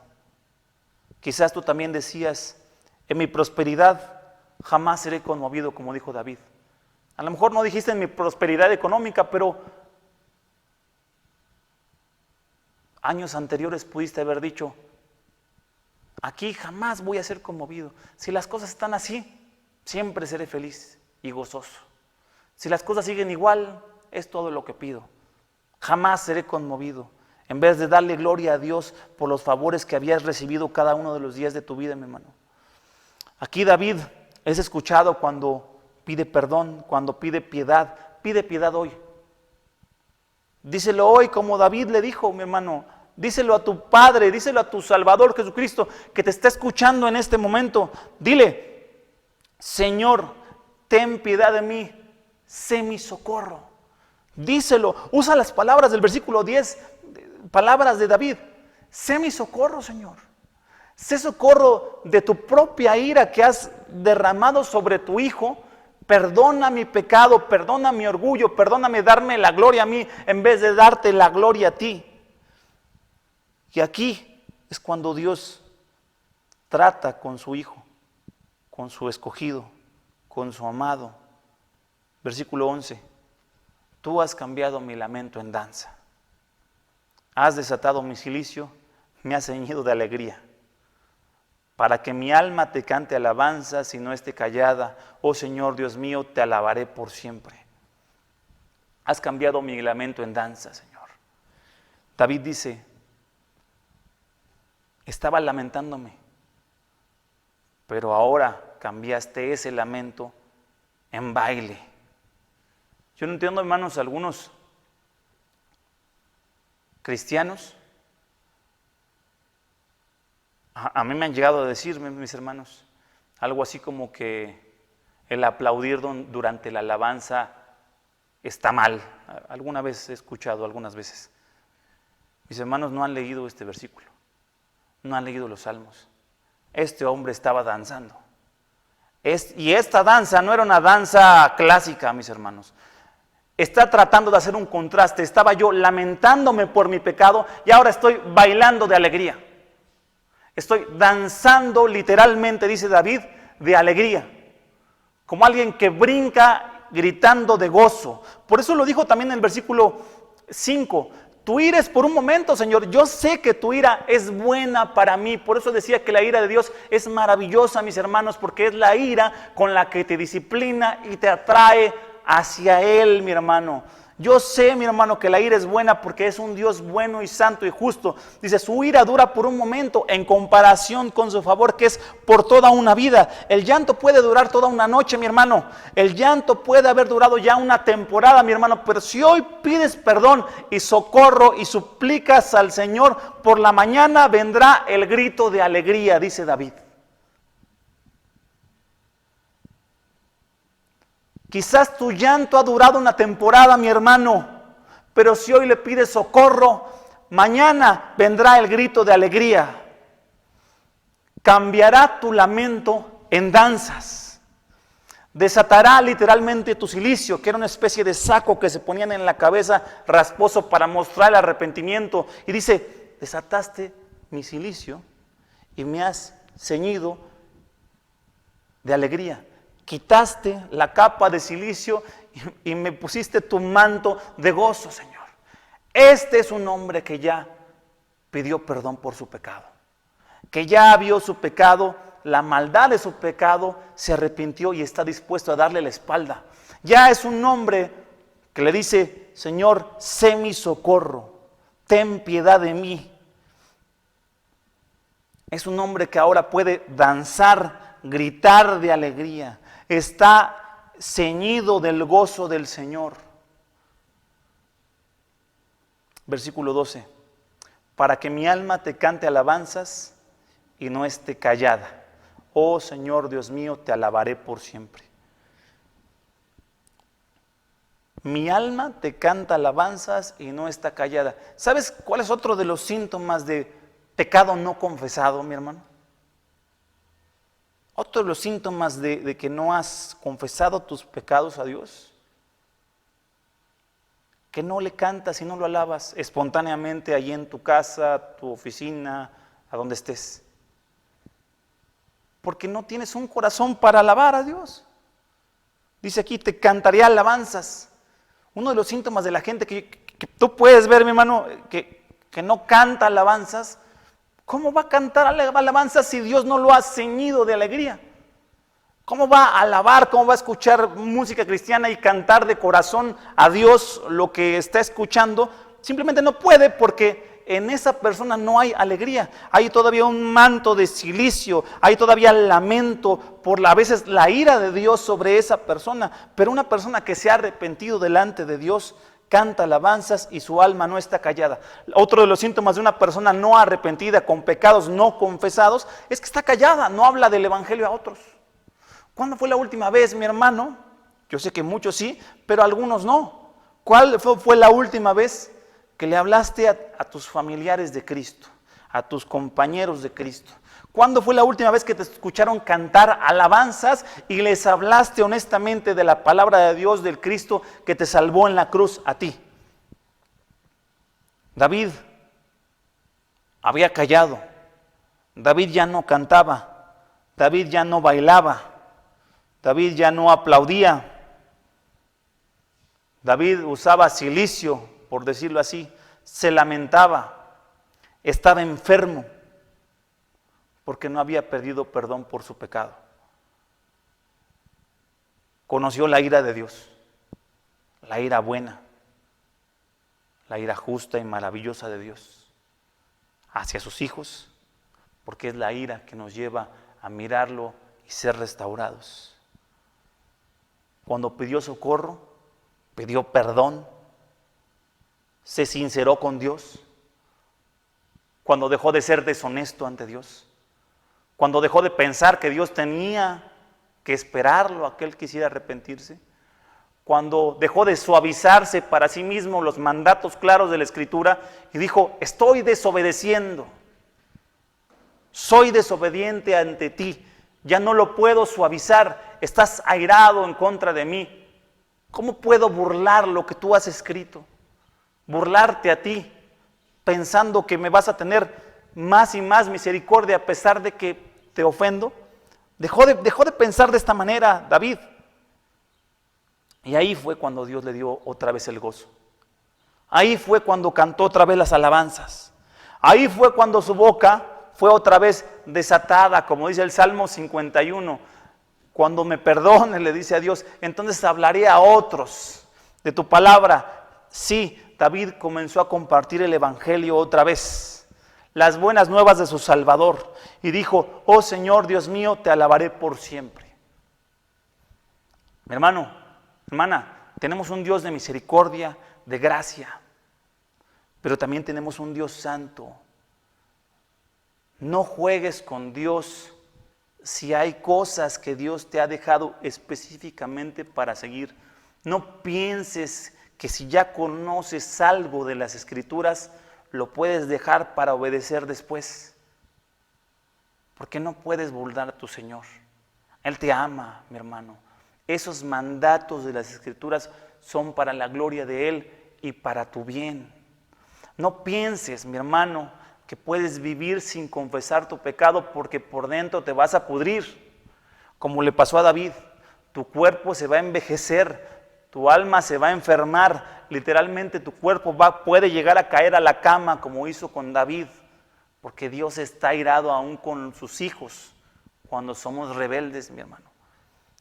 quizás tú también decías, en mi prosperidad jamás seré conmovido, como dijo David. A lo mejor no dijiste en mi prosperidad económica, pero años anteriores pudiste haber dicho, aquí jamás voy a ser conmovido. Si las cosas están así, siempre seré feliz y gozoso. Si las cosas siguen igual, es todo lo que pido. Jamás seré conmovido. En vez de darle gloria a Dios por los favores que habías recibido cada uno de los días de tu vida, mi hermano. Aquí David es escuchado cuando pide perdón, cuando pide piedad. Pide piedad hoy. Díselo hoy como David le dijo, mi hermano. Díselo a tu Padre, díselo a tu Salvador Jesucristo, que te está escuchando en este momento. Dile, Señor, ten piedad de mí, sé mi socorro. Díselo, usa las palabras del versículo 10, palabras de David. Sé mi socorro, Señor. Sé socorro de tu propia ira que has derramado sobre tu Hijo. Perdona mi pecado, perdona mi orgullo, perdóname darme la gloria a mí en vez de darte la gloria a ti. Y aquí es cuando Dios trata con su Hijo, con su escogido, con su amado. Versículo 11. Tú has cambiado mi lamento en danza. Has desatado mi cilicio, me has ceñido de alegría. Para que mi alma te cante alabanzas y no esté callada. Oh Señor Dios mío, te alabaré por siempre. Has cambiado mi lamento en danza, Señor. David dice, estaba lamentándome, pero ahora cambiaste ese lamento en baile. Yo no entiendo, hermanos, algunos cristianos, a mí me han llegado a decir, mis hermanos, algo así como que el aplaudir durante la alabanza está mal. Alguna vez he escuchado, algunas veces. Mis hermanos no han leído este versículo. No han leído los salmos. Este hombre estaba danzando. Y esta danza no era una danza clásica, mis hermanos. Está tratando de hacer un contraste. Estaba yo lamentándome por mi pecado y ahora estoy bailando de alegría. Estoy danzando literalmente, dice David, de alegría. Como alguien que brinca gritando de gozo. Por eso lo dijo también en el versículo 5. Tu ira es por un momento, Señor. Yo sé que tu ira es buena para mí. Por eso decía que la ira de Dios es maravillosa, mis hermanos, porque es la ira con la que te disciplina y te atrae hacia Él, mi hermano. Yo sé, mi hermano, que la ira es buena porque es un Dios bueno y santo y justo. Dice, su ira dura por un momento en comparación con su favor, que es por toda una vida. El llanto puede durar toda una noche, mi hermano. El llanto puede haber durado ya una temporada, mi hermano. Pero si hoy pides perdón y socorro y suplicas al Señor, por la mañana vendrá el grito de alegría, dice David. Quizás tu llanto ha durado una temporada, mi hermano, pero si hoy le pides socorro, mañana vendrá el grito de alegría. Cambiará tu lamento en danzas. Desatará literalmente tu cilicio, que era una especie de saco que se ponían en la cabeza rasposo para mostrar el arrepentimiento. Y dice, desataste mi cilicio y me has ceñido de alegría. Quitaste la capa de cilicio y me pusiste tu manto de gozo, Señor. Este es un hombre que ya pidió perdón por su pecado, que ya vio su pecado, la maldad de su pecado, se arrepintió y está dispuesto a darle la espalda. Ya es un hombre que le dice, Señor, sé mi socorro, ten piedad de mí. Es un hombre que ahora puede danzar, gritar de alegría. Está ceñido del gozo del Señor. Versículo 12. Para que mi alma te cante alabanzas y no esté callada. Oh Señor Dios mío, te alabaré por siempre. Mi alma te canta alabanzas y no está callada. ¿Sabes cuál es otro de los síntomas de pecado no confesado, mi hermano? Otro de los síntomas de que no has confesado tus pecados a Dios, que no le cantas y no lo alabas espontáneamente allí en tu casa, tu oficina, a donde estés. Porque no tienes un corazón para alabar a Dios. Dice aquí, te cantaré alabanzas. Uno de los síntomas de la gente que tú puedes ver, mi hermano, que no canta alabanzas. ¿Cómo va a cantar alabanzas si Dios no lo ha ceñido de alegría? ¿Cómo va a alabar, cómo va a escuchar música cristiana y cantar de corazón a Dios lo que está escuchando? Simplemente no puede porque en esa persona no hay alegría. Hay todavía un manto de cilicio, hay todavía lamento por a veces la ira de Dios sobre esa persona. Pero una persona que se ha arrepentido delante de Dios canta alabanzas y su alma no está callada. Otro de los síntomas de una persona no arrepentida con pecados no confesados es que está callada, no habla del evangelio a otros. ¿Cuándo fue la última vez, mi hermano? Yo sé que muchos sí, pero algunos no. ¿Cuál fue la última vez que le hablaste a tus familiares de Cristo, a tus compañeros de Cristo? ¿Cuándo fue la última vez que te escucharon cantar alabanzas y les hablaste honestamente de la palabra de Dios, del Cristo que te salvó en la cruz a ti? David había callado, David ya no cantaba, David ya no bailaba, David ya no aplaudía, David usaba cilicio, por decirlo así, se lamentaba, estaba enfermo, porque no había pedido perdón por su pecado. Conoció la ira de Dios, la ira buena, la ira justa y maravillosa de Dios hacia sus hijos, porque es la ira que nos lleva a mirarlo y ser restaurados. Cuando pidió socorro, pidió perdón, se sinceró con Dios. Cuando dejó de ser deshonesto ante Dios, cuando dejó de pensar que Dios tenía que esperarlo a que él quisiera arrepentirse, cuando dejó de suavizarse para sí mismo los mandatos claros de la Escritura y dijo, estoy desobedeciendo, soy desobediente ante ti, ya no lo puedo suavizar, estás airado en contra de mí. ¿Cómo puedo burlar lo que tú has escrito? Burlarte a ti, pensando que me vas a tener más y más misericordia a pesar de que te ofendo. Dejó de pensar de esta manera David. Y ahí fue cuando Dios le dio otra vez el gozo. Ahí fue cuando cantó otra vez las alabanzas. Ahí fue cuando su boca fue otra vez desatada, como dice el Salmo 51. Cuando me perdone, le dice a Dios, entonces hablaré a otros de tu palabra. Sí, David comenzó a compartir el evangelio otra vez, las buenas nuevas de su Salvador, y dijo, oh Señor Dios mío, te alabaré por siempre. Mi hermano, hermana, tenemos un Dios de misericordia, de gracia, pero también tenemos un Dios santo. No juegues con Dios si hay cosas que Dios te ha dejado específicamente para seguir. No pienses que si ya conoces algo de las Escrituras, lo puedes dejar para obedecer después. Porque no puedes burlar a tu Señor. Él te ama, mi hermano. Esos mandatos de las Escrituras son para la gloria de Él y para tu bien. No pienses, mi hermano, que puedes vivir sin confesar tu pecado porque por dentro te vas a pudrir. Como le pasó a David, tu cuerpo se va a envejecer, tu alma se va a enfermar, literalmente tu cuerpo puede llegar a caer a la cama como hizo con David, porque Dios está airado aún con sus hijos cuando somos rebeldes, mi hermano.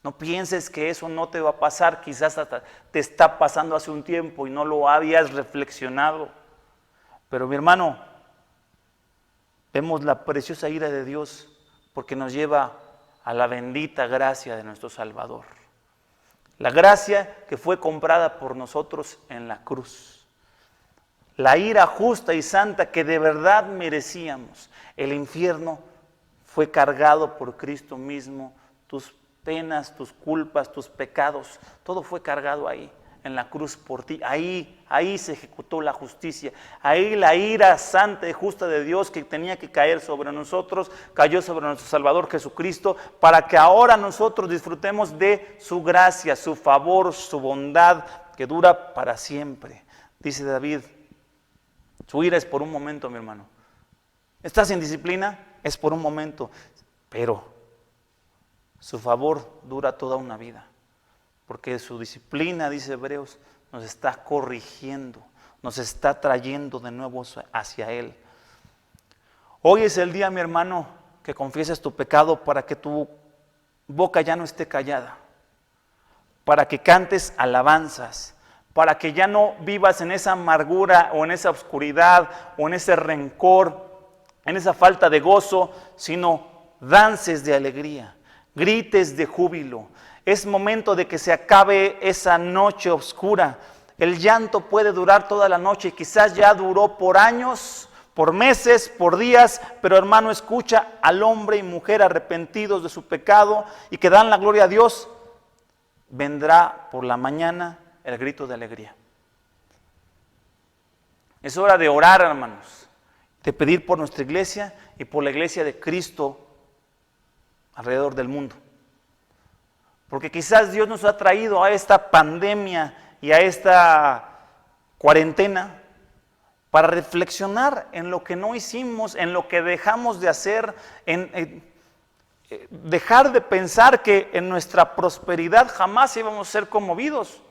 No pienses que eso no te va a pasar, quizás hasta te está pasando hace un tiempo y no lo habías reflexionado. Pero mi hermano, vemos la preciosa ira de Dios porque nos lleva a la bendita gracia de nuestro Salvador. La gracia que fue comprada por nosotros en la cruz. La ira justa y santa que de verdad merecíamos. El infierno fue cargado por Cristo mismo. Tus penas, tus culpas, tus pecados, todo fue cargado ahí, en la cruz por ti. Ahí se ejecutó la justicia. Ahí la ira santa y justa de Dios que tenía que caer sobre nosotros, cayó sobre nuestro Salvador Jesucristo, para que ahora nosotros disfrutemos de su gracia, su favor, su bondad, que dura para siempre. Dice David, su ira es por un momento, mi hermano. ¿Estás en disciplina? Es por un momento, pero su favor dura toda una vida. Porque su disciplina, dice Hebreos, nos está corrigiendo, nos está trayendo de nuevo hacia Él. Hoy es el día, mi hermano, que confieses tu pecado para que tu boca ya no esté callada, para que cantes alabanzas, para que ya no vivas en esa amargura o en esa oscuridad o en ese rencor, en esa falta de gozo, sino dances de alegría, grites de júbilo. Es momento de que se acabe esa noche oscura. El llanto puede durar toda la noche, quizás ya duró por años, por meses, por días, pero hermano, escucha al hombre y mujer arrepentidos de su pecado y que dan la gloria a Dios. Vendrá por la mañana el grito de alegría. Es hora de orar, hermanos, de pedir por nuestra iglesia y por la iglesia de Cristo alrededor del mundo. Porque quizás Dios nos ha traído a esta pandemia y a esta cuarentena para reflexionar en lo que no hicimos, en lo que dejamos de hacer, en dejar de pensar que en nuestra prosperidad jamás íbamos a ser conmovidos.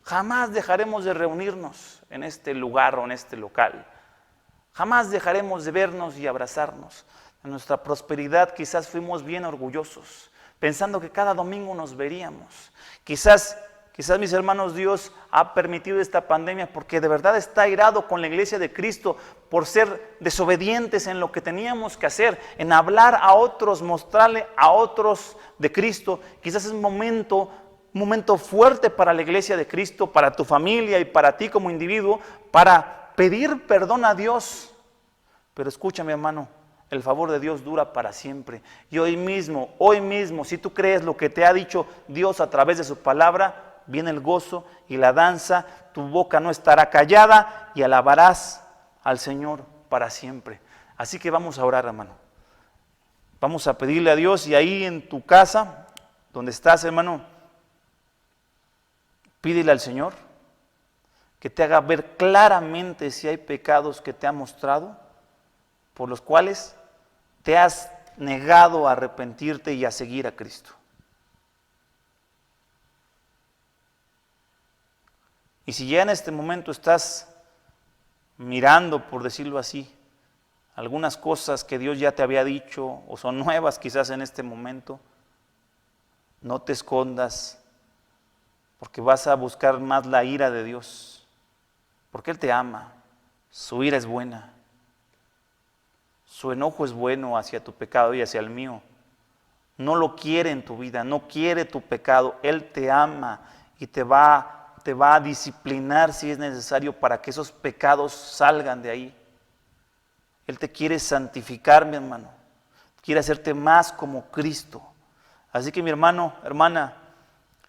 Jamás dejaremos de reunirnos en este lugar o en este local. Jamás dejaremos de vernos y abrazarnos. En nuestra prosperidad quizás fuimos bien orgullosos, pensando que cada domingo nos veríamos. Quizás mis hermanos, Dios ha permitido esta pandemia porque de verdad está airado con la iglesia de Cristo por ser desobedientes en lo que teníamos que hacer, en hablar a otros, mostrarle a otros de Cristo. Quizás es un momento fuerte para la iglesia de Cristo, para tu familia y para ti como individuo, para pedir perdón a Dios. Pero escúchame, hermano, el favor de Dios dura para siempre. Y hoy mismo, si tú crees lo que te ha dicho Dios a través de su palabra, viene el gozo y la danza, tu boca no estará callada y alabarás al Señor para siempre. Así que vamos a orar, hermano. Vamos a pedirle a Dios y ahí en tu casa, donde estás, hermano, pídele al Señor que te haga ver claramente si hay pecados que te ha mostrado, por los cuales te has negado a arrepentirte y a seguir a Cristo. Y si ya en este momento estás mirando, por decirlo así, algunas cosas que Dios ya te había dicho o son nuevas quizás en este momento, no te escondas, porque vas a buscar más la ira de Dios, porque Él te ama, su ira es buena, su enojo es bueno hacia tu pecado y hacia el mío. No lo quiere en tu vida, no quiere tu pecado, Él te ama y te va a disciplinar si es necesario para que esos pecados salgan de ahí. Él te quiere santificar, mi hermano, quiere hacerte más como Cristo. Así que mi hermano, hermana,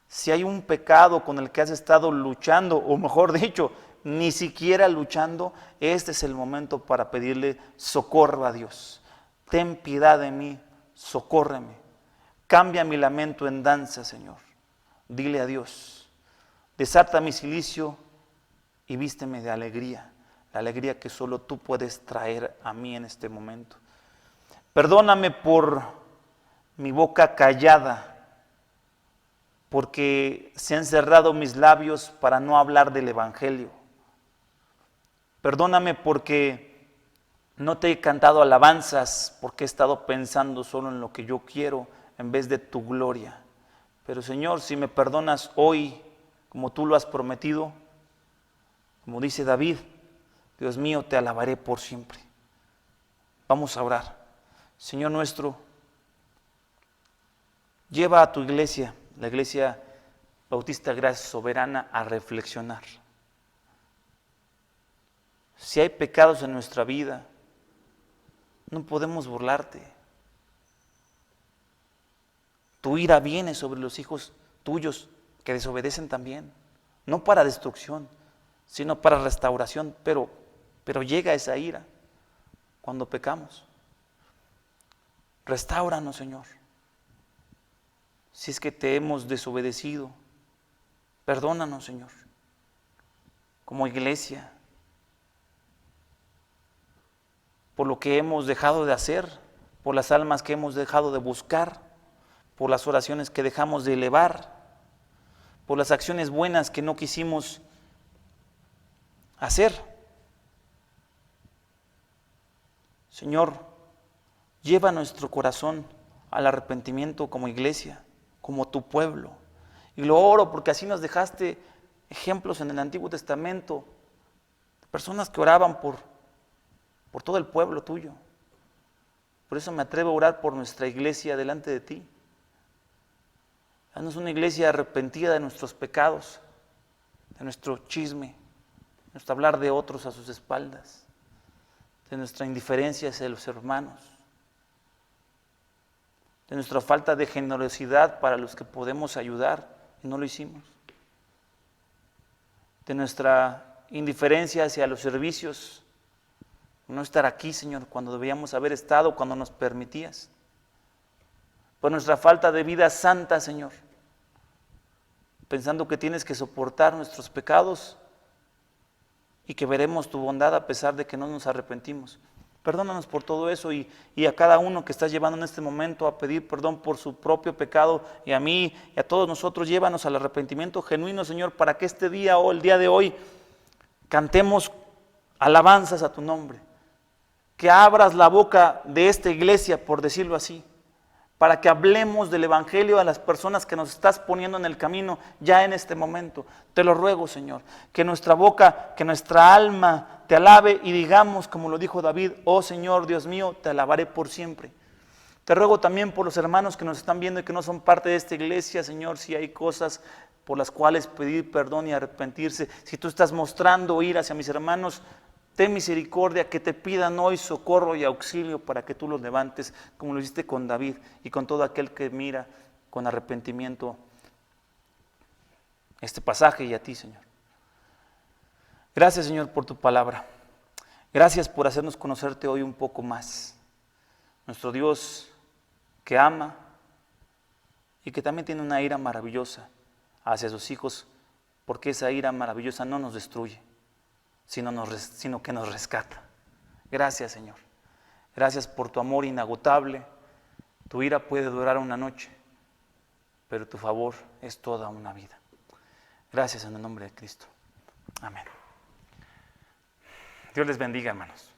si hay un pecado con el que has estado luchando, o mejor dicho, ni siquiera luchando, este es el momento para pedirle socorro a Dios. Ten piedad de mí, socórreme. Cambia mi lamento en danza, Señor. Dile a Dios, desata mi cilicio y vísteme de alegría, la alegría que solo tú puedes traer a mí en este momento. Perdóname por mi boca callada, porque se han cerrado mis labios para no hablar del Evangelio. Perdóname porque no te he cantado alabanzas, porque he estado pensando solo en lo que yo quiero en vez de tu gloria. Pero Señor, si me perdonas hoy, como tú lo has prometido, como dice David, Dios mío, te alabaré por siempre. Vamos a orar. Señor nuestro, lleva a tu iglesia, la Iglesia Bautista Gracia Soberana, a reflexionar. Si hay pecados en nuestra vida, no podemos burlarte. Tu ira viene sobre los hijos tuyos que desobedecen también, no para destrucción, sino para restauración, pero llega esa ira cuando pecamos. Restáuranos, Señor. Si es que te hemos desobedecido, perdónanos, Señor, como iglesia, por lo que hemos dejado de hacer, por las almas que hemos dejado de buscar, por las oraciones que dejamos de elevar, por las acciones buenas que no quisimos hacer. Señor, lleva nuestro corazón al arrepentimiento como iglesia, como tu pueblo. Y lo oro porque así nos dejaste ejemplos en el Antiguo Testamento, personas que oraban por todo el pueblo tuyo. Por eso me atrevo a orar por nuestra iglesia delante de ti. Haznos una iglesia arrepentida de nuestros pecados, de nuestro chisme, de nuestro hablar de otros a sus espaldas, de nuestra indiferencia hacia los hermanos, de nuestra falta de generosidad para los que podemos ayudar y no lo hicimos, de nuestra indiferencia hacia los servicios, no estar aquí, Señor, cuando debíamos haber estado, cuando nos permitías, por nuestra falta de vida santa, Señor, pensando que tienes que soportar nuestros pecados y que veremos tu bondad a pesar de que no nos arrepentimos. Perdónanos por todo eso y a cada uno que estás llevando en este momento a pedir perdón por su propio pecado, y a mí y a todos nosotros, llévanos al arrepentimiento genuino, Señor, para que este día o el día de hoy cantemos alabanzas a tu nombre, que abras la boca de esta iglesia, por decirlo así, para que hablemos del Evangelio a las personas que nos estás poniendo en el camino ya en este momento. Te lo ruego, Señor, que nuestra boca, que nuestra alma te alabe y digamos, como lo dijo David, oh Señor, Dios mío, te alabaré por siempre. Te ruego también por los hermanos que nos están viendo y que no son parte de esta iglesia, Señor, si hay cosas por las cuales pedir perdón y arrepentirse, si tú estás mostrando ir hacia mis hermanos, ten misericordia, que te pidan hoy socorro y auxilio para que tú los levantes, como lo hiciste con David y con todo aquel que mira con arrepentimiento este pasaje y a ti, Señor. Gracias, Señor, por tu palabra. Gracias por hacernos conocerte hoy un poco más. Nuestro Dios que ama y que también tiene una ira maravillosa hacia sus hijos, porque esa ira maravillosa no nos destruye, sino que nos rescata. Gracias, Señor. Gracias por tu amor inagotable. Tu ira puede durar una noche, pero tu favor es toda una vida. Gracias en el nombre de Cristo. Amén. Dios les bendiga, hermanos.